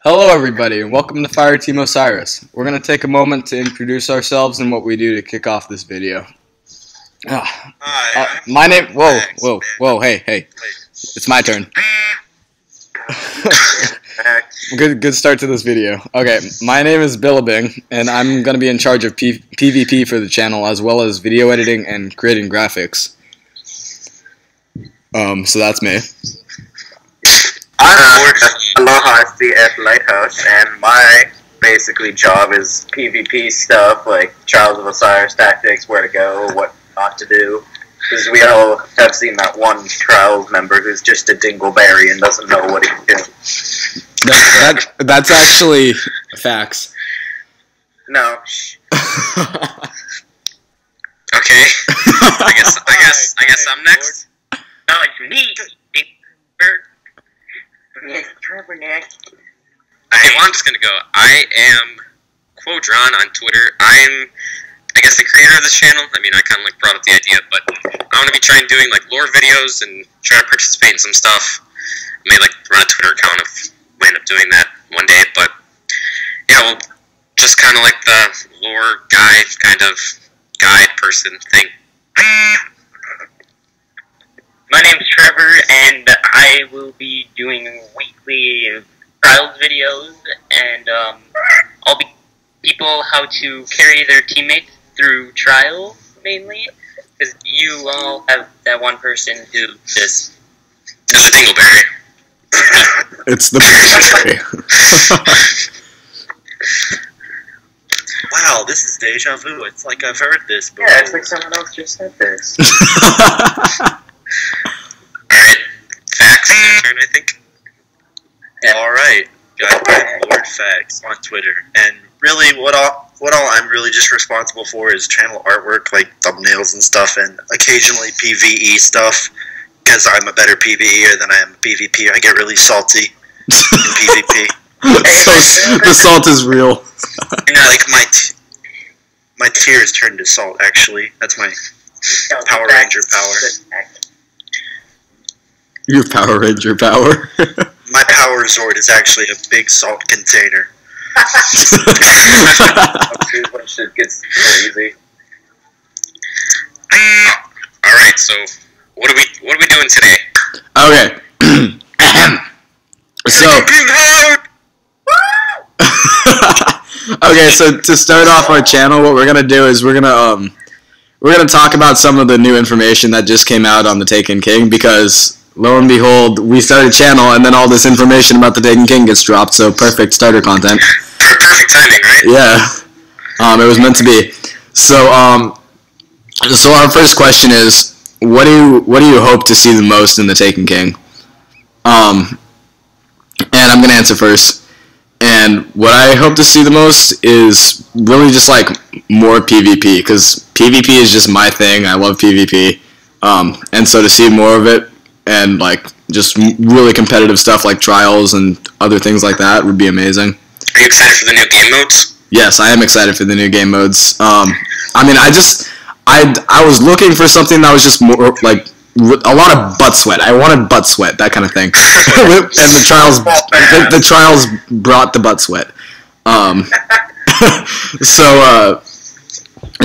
Hello everybody and welcome to Fireteam Osiris. We're going to take a moment to introduce ourselves and what we do to kick off this video. Hi, my name... Whoa, hey. It's my turn. Good start to this video. Okay, my name is Billabing and I'm going to be in charge of PvP for the channel as well as video editing and creating graphics. So that's me. I'm Aloha CS Lighthouse, and my basically job is PvP stuff like Trials of Osiris tactics, where to go, what not to do. Because we all have seen that one Trials member who's just a dingleberry and doesn't know what he's doing. That's actually facts. No. Okay. I guess I'm next. No, it's me. Yes, Trevor next. I'm just gonna go. I am Quodron on Twitter. I guess the creator of this channel. I mean, I kind of like brought up the idea, but I'm gonna be trying doing like lore videos and trying to participate in some stuff. I may like run a Twitter account if we end up doing that one day, but yeah, well, just kind of like the lore guy, kind of guide person thing. My name's Trevor, and I will be doing weekly trials videos, and I'll be people how to carry their teammates through trials, mainly, because you all have that one person who just... It's a dingleberry. It's the dingleberry. Wow, this is deja vu. It's like I've heard this before. Yeah, it's like someone else just said this. Alright, Facts, your turn, I think. Alright, got Lord Facts on Twitter. And really, what all I'm really just responsible for is channel artwork, like thumbnails and stuff, and occasionally PvE stuff, because I'm a better PvEer than I am a PvP. I get really salty in PvP. The salt is real. You know, like my tears turn to salt, actually. That's my Power Ranger power. Your Power Ranger power. My Power Zord is actually a big salt container. When shit gets crazy. Alright, so what are we doing today? Okay. Okay, so to start off our channel, what we're gonna do is we're gonna talk about some of the new information that just came out on the Taken King, because lo and behold, we started a channel and then all this information about the Taken King gets dropped. So perfect starter content. Perfect timing, right? Yeah. It was meant to be. So our first question is, what do you hope to see the most in the Taken King? And I'm gonna answer first. And what I hope to see the most is really just like more PvP, because PvP is just my thing. I love PvP, and so to see more of it and like just really competitive stuff like trials and other things like that would be amazing. Are you excited for the new game modes? Yes, I am excited for the new game modes. I mean, I was looking for something that was just more like a lot of butt sweat. I wanted butt sweat, that kind of thing. And the trials brought the butt sweat.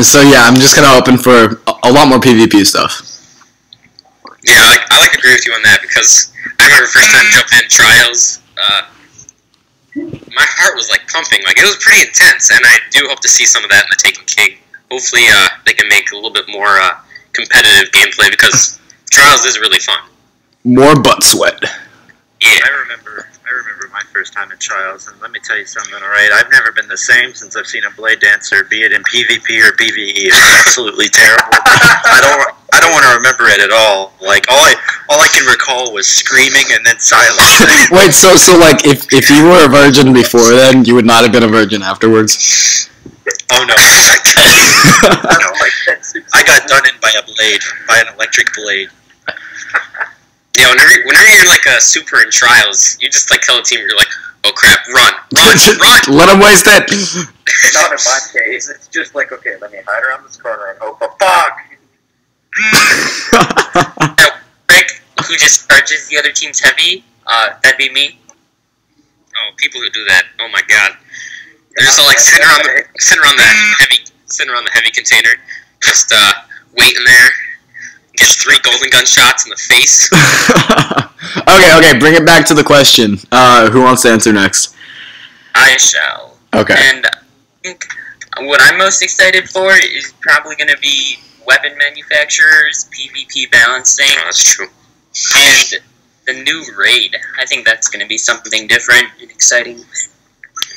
So yeah, I'm just kind of open for a lot more PvP stuff. Yeah, I like to agree with you on that, because I remember first time jumping in trials, my heart was like pumping, like it was pretty intense, and I do hope to see some of that in the Taken King. Hopefully, they can make a little bit more competitive gameplay, because trials is really fun. More butt sweat. Yeah. I remember my first time in Trials, and let me tell you something, alright? I've never been the same since I've seen a Blade Dancer, be it in PvP or PvE. It's absolutely terrible. I don't want to remember it at all. Like, all I can recall was screaming and then silence. Wait, so like, if you were a virgin before then, you would not have been a virgin afterwards? Oh no, I got done in by a blade, by an electric blade. Yeah, whenever you're like a super in trials, you just like tell the team, you're like, oh crap, run. Let him waste it. Not in my case. It's just like, okay, let me hide around this corner and hope. Fuck. Rick, who just charges the other team's heavy, that'd be me. Oh, people who do that. Oh my god, they're just all like sitting around the heavy container, just waiting there. Gets 3 golden gun shots in the face. Okay, bring it back to the question. Who wants to answer next? I shall. Okay. And I think what I'm most excited for is probably going to be weapon manufacturers, PvP balancing. Oh, that's true. And the new raid. I think that's going to be something different and exciting.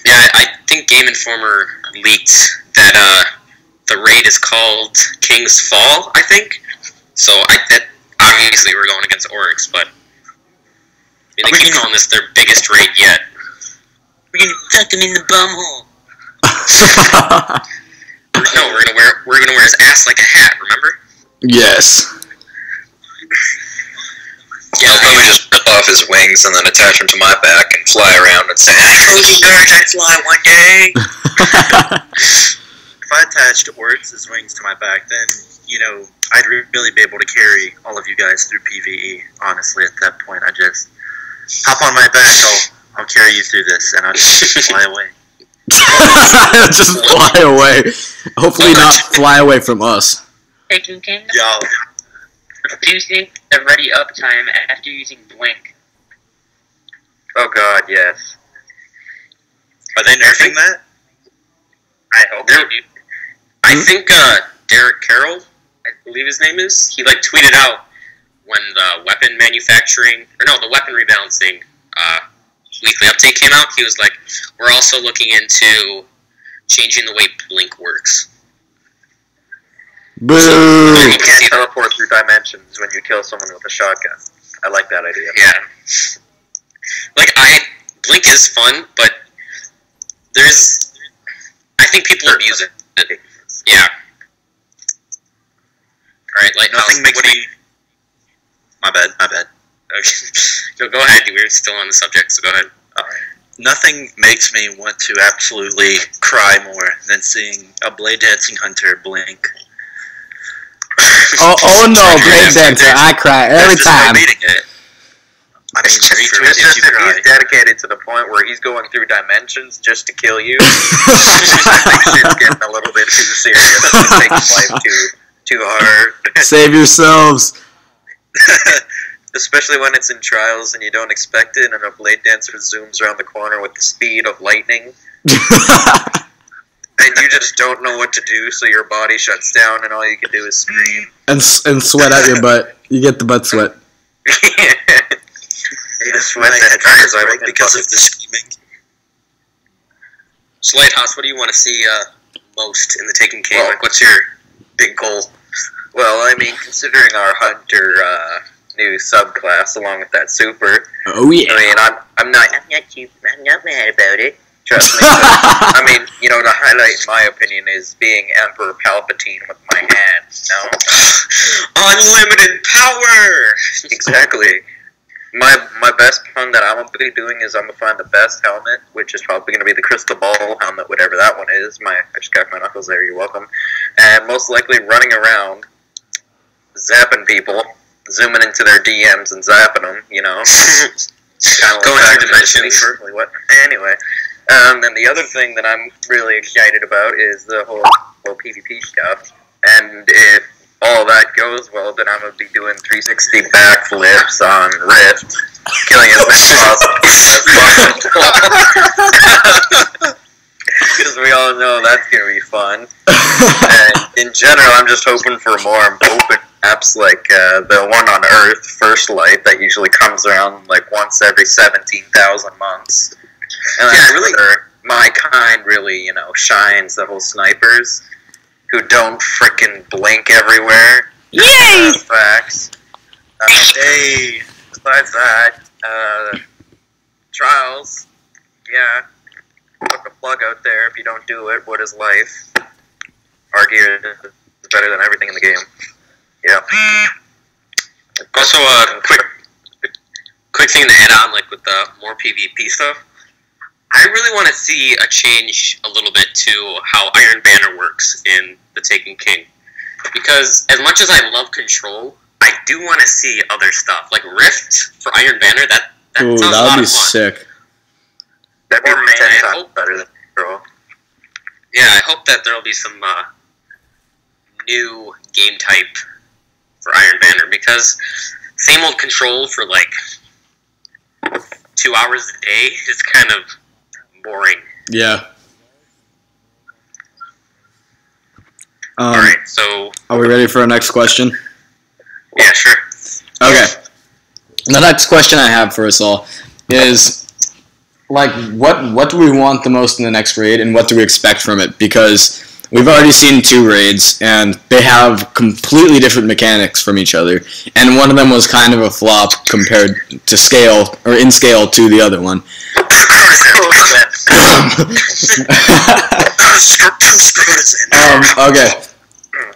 Yeah, I think Game Informer leaked that the raid is called King's Fall, I think. So obviously we're going against orcs, but they keep calling this their biggest raid yet. We're going to tuck him in the bumhole. No, we're gonna wear his ass like a hat. Remember? Yes. Yeah, I'll probably just rip off his wings and then attach them to my back and fly around and say, "Cozy nerds, I fly one day." If I attached Orts' wings to my back, then, I'd really be able to carry all of you guys through PvE. Honestly, at that point, I just hop on my back, I'll carry you through this, and I'll just fly away. Just fly away. Hopefully not fly away from us. Taking King. Yo. Reducing the ready uptime after using Blink. Oh god, yes. Are they nerfing that? I hope they do. I think Derek Carroll, I believe his name is, he tweeted out when the weapon rebalancing weekly update came out, he was like, we're also looking into changing the way Blink works. Boo! You can't teleport through dimensions when you kill someone with a shotgun. I like that idea. Yeah. Blink is fun, but I think people abuse it. Yeah. Alright, Lighthouse. Nothing makes me... My bad. Okay. Go ahead, we're still on the subject, so go ahead. Nothing makes me want to absolutely cry more than seeing a blade dancing hunter blink. Oh no, Blade Dancer, I cry every time. Beating it. I mean, It's just if he's dedicated to the point where he's going through dimensions just to kill you. I think shit's getting a little bit too serious. It takes life too hard. Save yourselves. Especially when it's in trials and you don't expect it, and a blade dancer zooms around the corner with the speed of lightning, and you just don't know what to do, so your body shuts down, and all you can do is scream and sweat out your butt. You get the butt sweat. You just sweat that because of the screaming. So, Lighthouse, what do you want to see most in the Taken King? Well, What's your big goal? Well, I mean, considering our hunter new subclass along with that super, Oh yeah. I mean, I'm not mad about it. Trust me. I mean, the highlight in my opinion is being Emperor Palpatine with my hand. Unlimited power. Exactly. My best pun that I'm gonna be doing is I'm gonna find the best helmet, which is probably gonna be the crystal ball helmet, whatever that one is. I just cracked my knuckles there. You're welcome. And most likely running around, zapping people, zooming into their DMs and zapping them. Kind of Going through dimensions. Anyway, then the other thing that I'm really excited about is the whole PvP stuff. And if all that goes well, then I'm going to be doing 360 backflips on Rift, killing as many possible. Because we all know that's going to be fun. And in general, I'm just hoping for more open apps like the one on Earth, First Light, that usually comes around once every 17,000 months. And that's where my kind really, shines, the whole snipers who don't frickin' blink everywhere. Yay! Facts. Hey! Besides that, trials, yeah. Put the plug out there. If you don't do it, what is life? Our gear is better than everything in the game. Yeah. Also, quick thing to add on, with the more PvP stuff. I really want to see a change a little bit to how Iron Banner works in the Taken King. Because as much as I love Control, I do want to see other stuff. Like Rift for Iron Banner, that Ooh, sounds a that lot would be of fun. sick. That'd be Or man, 10 I times hope- better than Pro. Yeah, I hope that there will be some new game type for Iron Banner, because same old control for like 2 hours a day is kind of boring. Yeah. Alright, so Are we ready for our next question? yeah, sure. Okay. The next question I have for us all is, like, what do we want the most in the next raid, and what do we expect from it? Because we've already seen 2 raids, and they have completely different mechanics from each other. And one of them was kind of a flop compared to scale, or in scale, to the other one. Okay.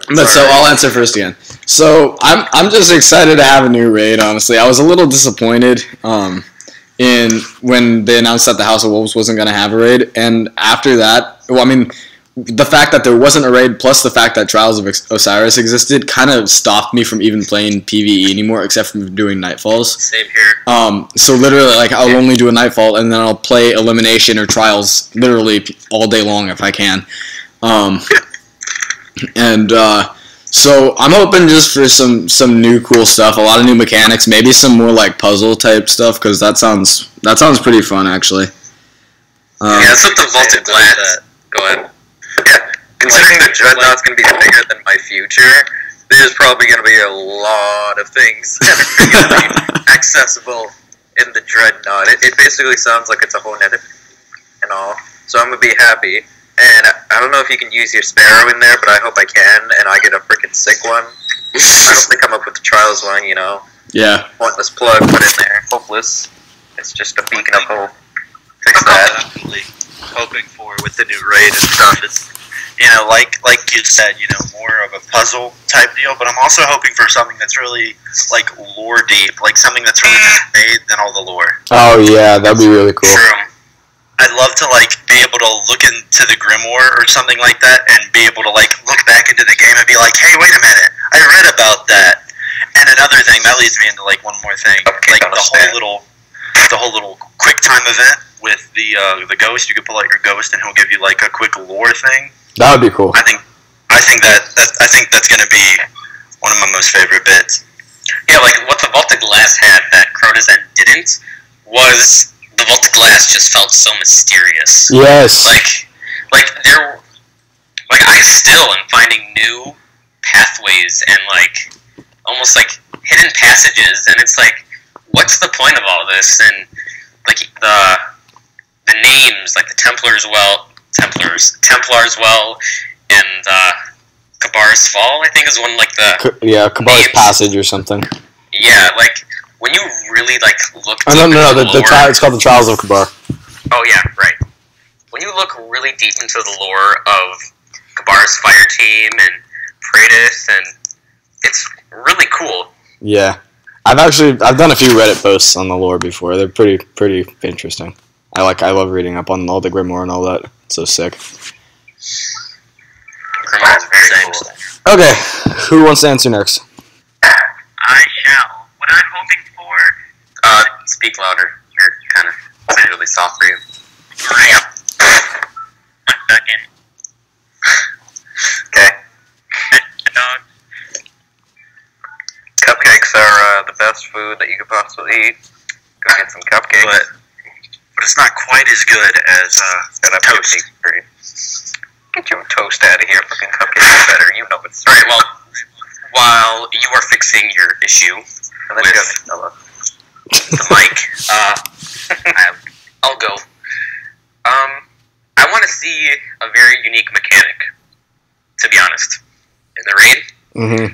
But so I'll answer first again. So I'm just excited to have a new raid. Honestly, I was a little disappointed in when they announced that the House of Wolves wasn't going to have a raid, and after that, well, I mean, the fact that there wasn't a raid plus the fact that Trials of Osiris existed kind of stopped me from even playing PvE anymore, except for doing Nightfalls. Same here. So literally, like, I'll only do a Nightfall, and then I'll play Elimination or Trials literally all day long if I can. So I'm hoping just for some new cool stuff, a lot of new mechanics, maybe some more like puzzle type stuff, because that sounds pretty fun actually. Yeah, that's what the Vaulted Glass. Go ahead. Yeah, considering the Dreadnought's going to be bigger than my future, there's probably going to be a lot of things that are going to be accessible in the Dreadnought. It basically sounds like it's a whole net and all, so I'm going to be happy. And I don't know if you can use your Sparrow in there, but I hope I can, and I get a freaking sick one. I hope they come up with the Trials one, you know. Yeah. Pointless plug put in there. Hopeless. It's just a beacon of hope. Fix that. Definitely hoping for with the new raid and stuff is, you know, like you said, you know, more of a puzzle type deal. But I'm also hoping for something that's really like lore deep, like something that's really just made than all the lore. Oh yeah, that'd be really cool. True. I'd love to like be able to look into the Grimoire or something like that, and be able to like look back into the game and be like, hey, wait a minute, I read about that. And another thing that leads me into like one more thing, Okay, like the whole little quick time event with the ghost. You could pull out your ghost, and he'll give you like a quick lore thing. That would be cool. I think that's gonna be one of my most favorite bits. Yeah, like what the Vaulted Glass had that Crota's End didn't was the Vaulted Glass just felt so mysterious. Yes. Like I still am finding new pathways and like almost like hidden passages, and it's like, what's the point of all this? And like the names, like the Templars Well, and Kabar's Fall, I think is one like the Kabar's names. Passage or something. Yeah, like when you really like look. Oh no, deep no, into the lore- it's called the Trials of Kabar. Oh yeah, right. When you look really deep into the lore of Kabar's Fireteam and Praetus, and it's really cool. Yeah, I've done a few Reddit posts on the lore before. They're pretty interesting. I love reading up on all the Grimoire and all that. It's so sick. Grimoire's very cool. Okay, who wants to answer next? I shall. What I'm hoping for. Speak louder. You're kind of really soft for you. I am. 1 second. Okay. Dog. Cupcakes are the best food that you could possibly eat. Go get some cupcakes. But it's not quite as good as toast. Get your toast out of here. Fucking cupcakes are better. You know it's Alright, well, while you are fixing your issue And then with you got vanilla. the mic, I'll go. I want to see a very unique mechanic, to be honest, in the raid. Mm-hmm.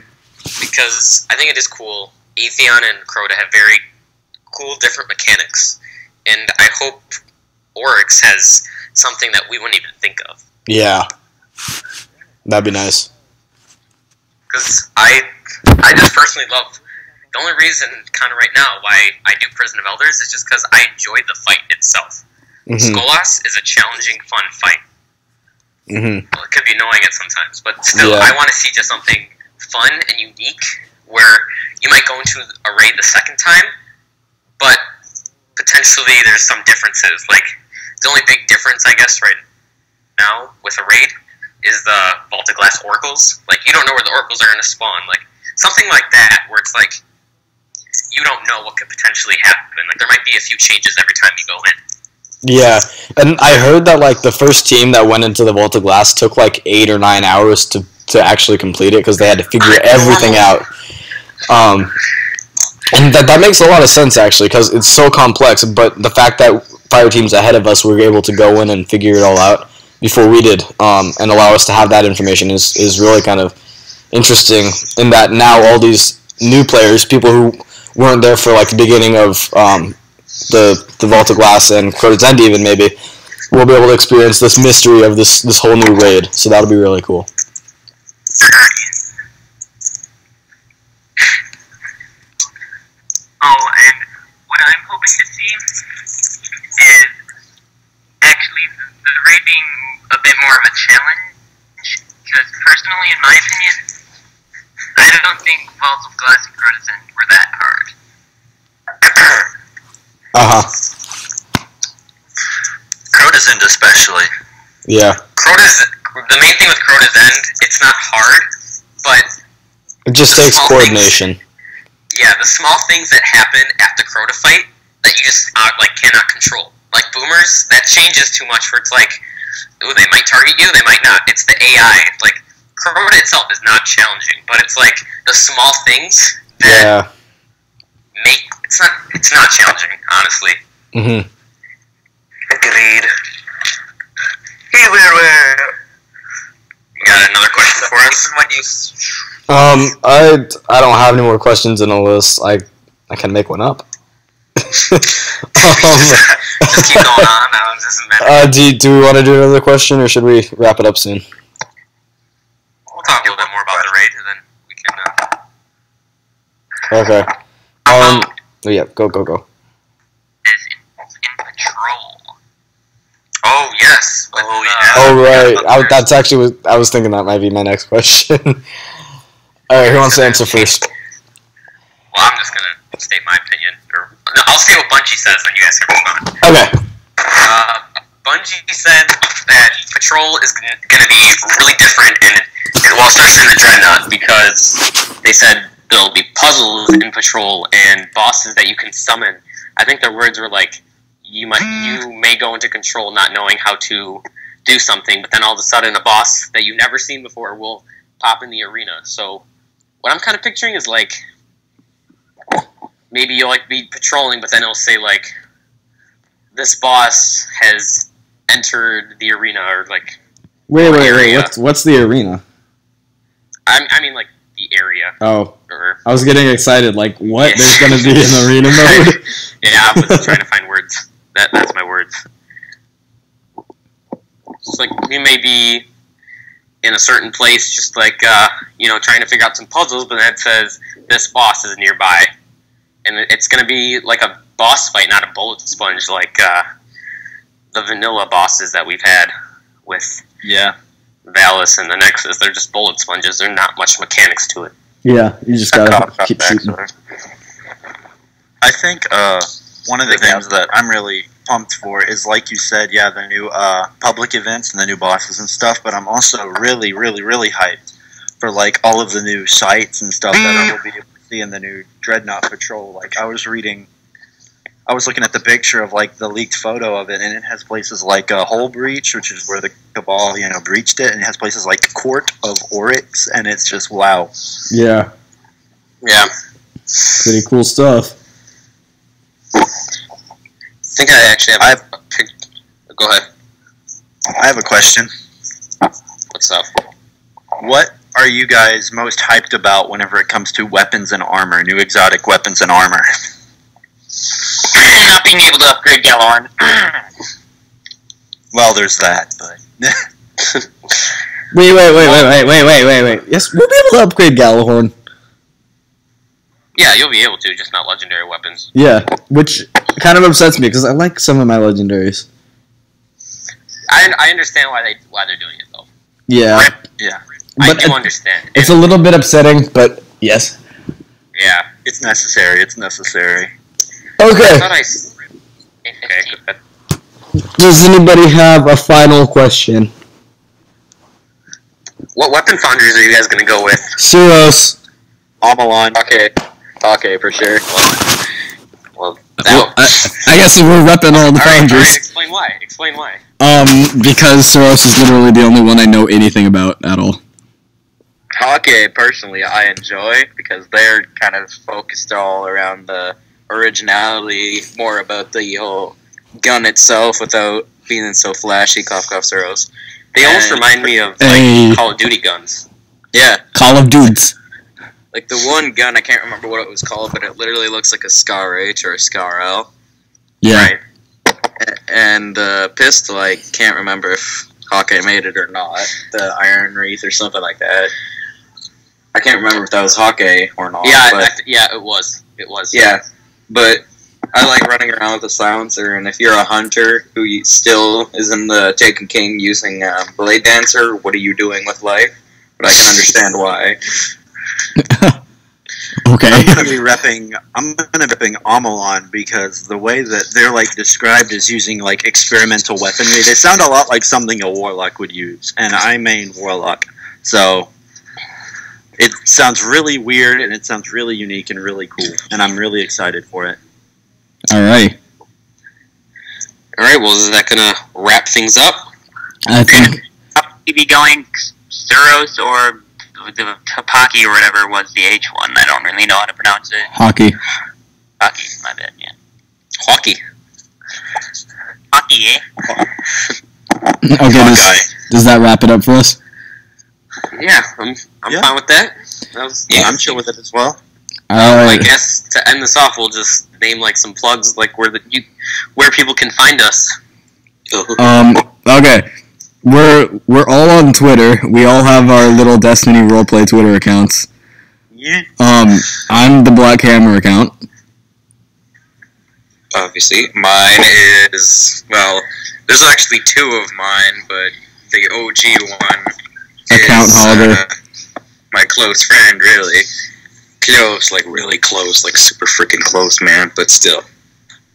Because I think it is cool. Atheon and Crota have very cool different mechanics, and I hope Oryx has something that we wouldn't even think of. Yeah, that'd be nice. Because I just personally love, the only reason kind of right now why I do Prison of Elders is just because I enjoy the fight itself. Mm-hmm. Skolas is a challenging, fun fight. Mm-hmm. Well, it could be annoying at sometimes, but still, Yeah. I want to see just something fun and unique where you might go into a raid the second time, but potentially there's some differences. Like, The only big difference, I guess, right now with a raid is the Vault of Glass oracles. Like, you don't know where the oracles are going to spawn. Like, something like that, where it's like, you don't know what could potentially happen. Like, there might be a few changes every time you go in. Yeah, and I heard that, like, the first team that went into the Vault of Glass took, like, 8 or 9 hours to actually complete it, because they had to figure everything out. And that makes a lot of sense, actually, because it's so complex, but the fact that fire teams ahead of us were able to go in and figure it all out before we did, and allow us to have that information is really kind of interesting, in that now all these new players, people who weren't there for, like, the beginning of the Vault of Glass and Crota's End even, maybe, will be able to experience this mystery of this whole new raid, so that'll be really cool. Oh, and what I'm hoping to see is actually the raid being a bit more of a challenge, because personally, in my opinion, I don't think Vaults of Glass and Crota's End were that hard. Crota's End especially. Yeah. The main thing with Crota's End, it's not hard, but it just takes coordination. Yeah, the small things that happen at the Crota fight that you just cannot control. Like boomers, that changes too much where it's like, ooh, they might target you, they might not. It's the AI. Like, Crota itself is not challenging, but it's like the small things that make it's not challenging, honestly. Mm-hmm. Agreed. You got another question for us? I don't have any more questions in the list. I can make one up. Just keep going on. Now it doesn't matter. Do we want to do another question, or should we wrap it up soon? We'll talk a little bit more about the raid, and then we can. Okay. Oh yeah, go. Is in patrol. Oh yes. Oh yeah. Oh right. That's actually I was thinking that might be my next question. All right, who wants to answer first? Well, I'm just gonna state my opinion. No, I'll say what Bungie says, then you guys can respond. Okay. Bungie said that Patrol is going to be really different, and especially in the Dreadnought, because they said there'll be puzzles in Patrol and bosses that you can summon. I think their words were like, you may go into Control not knowing how to do something, but then all of a sudden a boss that you've never seen before will pop in the arena. So what I'm kind of picturing is like, maybe you'll be patrolling, but then it'll say like, this boss has entered the arena, or like. Wait. What's the arena? I mean like the area. Oh. Or, I was getting excited. Like what? Yeah. There's gonna be an arena mode. Yeah, I was trying to find words. That's my words. It's like you may be in a certain place, just like trying to figure out some puzzles, but then it says this boss is nearby. And it's going to be like a boss fight, not a bullet sponge like the vanilla bosses that we've had with Valis and the Nexus. They're just bullet sponges. There's not much mechanics to it. Yeah, you just gotta keep shooting. I think one of the things that I'm really pumped for is, like you said, the new public events and the new bosses and stuff, but I'm also really, really, really hyped for like all of the new sites and stuff that I will be able to see in the new Dreadnought Patrol. Like I was looking at the picture of like the leaked photo of it, and it has places like Hull Breach, which is where the Cabal breached it, and it has places like Court of Oryx, and it's just wow. Yeah, pretty cool stuff. I think I actually have Go ahead. I have a question. What's up? What are you guys most hyped about whenever it comes to weapons and armor, new exotic weapons and armor? Not being able to upgrade Gallon. Well, there's that, but... Wait. Yes, we'll be able to upgrade Galahorn. Yeah, you'll be able to, just not legendary weapons. Yeah, which kind of upsets me, because I like some of my legendaries. I understand why they're doing it, though. Yeah. Yeah. I do understand. It's a little bit upsetting, but yes. Yeah. It's necessary. Okay. Okay, good. does anybody have a final question? What weapon foundries are you guys gonna go with? Suros. Amalon. Okay, for sure. Well, I guess we're repping all the foundries. Alright, explain why. Explain why. Because Suros is literally the only one I know anything about at all. Hake, personally, I enjoy because they're kind of focused all around the originality, more about the whole gun itself without being so flashy. Cough, cough, Suros. They almost remind me of Hey. Call of Duty guns. Yeah, Call of Dudes. like the one gun, I can't remember what it was called, but it literally looks like a Scar H or a Scar L. Yeah. Right. And the pistol, I can't remember if Hawkeye made it or not. The Iron Wreath or something like that. I can't remember if that was Hawkeye or not. Yeah, but, it was. It was. yeah. But I like running around with a silencer, and if you're a hunter who still is in the Taken King using Blade Dancer, what are you doing with life? But I can understand why. Okay. I'm gonna be repping Amalon because the way that they're like described as using like experimental weaponry, they sound a lot like something a warlock would use, and I main warlock, so it sounds really weird and it sounds really unique and really cool, and I'm really excited for it. All right. Alright, well, is that gonna wrap things up? I think. You be going Suros or the Tapaki or whatever was the H one. I don't really know how to pronounce it. Hockey. Hockey, my bad, yeah. Hockey. Hockey, eh? Okay. Does that wrap it up for us? Yeah, I'm Yeah. fine with that. That was, Yeah, I'm chill with it as well. All I right. guess to end this off, we'll just name like some plugs, like where people can find us. Okay. We're all on Twitter. We all have our little Destiny roleplay Twitter accounts. Yeah. I'm the Black Hammer account. Obviously, mine is, well, there's actually two of mine, but the OG one Account is holder. my close friend, really. Close, like really close, like super freaking close, man, but still.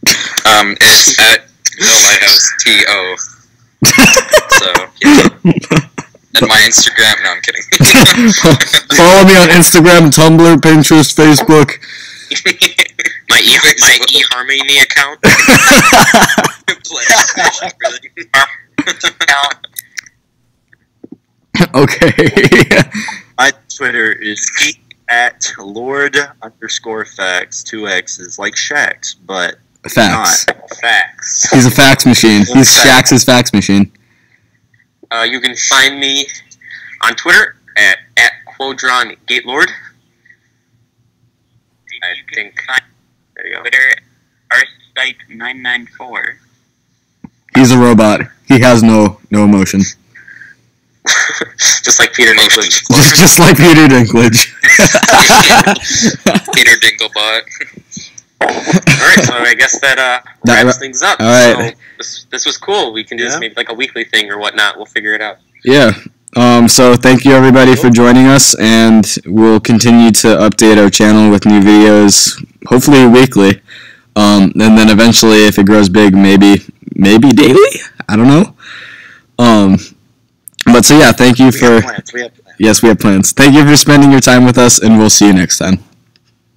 It's at the Lighthouse TO. So, yeah. And my Instagram, no, I'm kidding. Follow me on Instagram, Tumblr, Pinterest, Facebook. my eHarmony account. Okay. My Twitter is at Lord_facts, 2 X's, like Shax, but Facts. not facts. He's a fax machine. He's Shax's fax machine. You can find me on Twitter at Quodron Gatelord. I think. There you go. Twitter, Arcite994. He's a robot. He has no emotion. Just like Peter Dinklage. Just like Peter Dinklage. Peter Dinklebot. Alright, so I guess that wraps things up. Alright. So this was cool. We can do this maybe like a weekly thing or whatnot. We'll figure it out. Yeah. So thank you everybody for joining us, and we'll continue to update our channel with new videos, hopefully weekly. And then eventually, if it grows big, maybe daily? I don't know. But so yeah, thank you for... We have plans. Yes, we have plans. Thank you for spending your time with us, and we'll see you next time.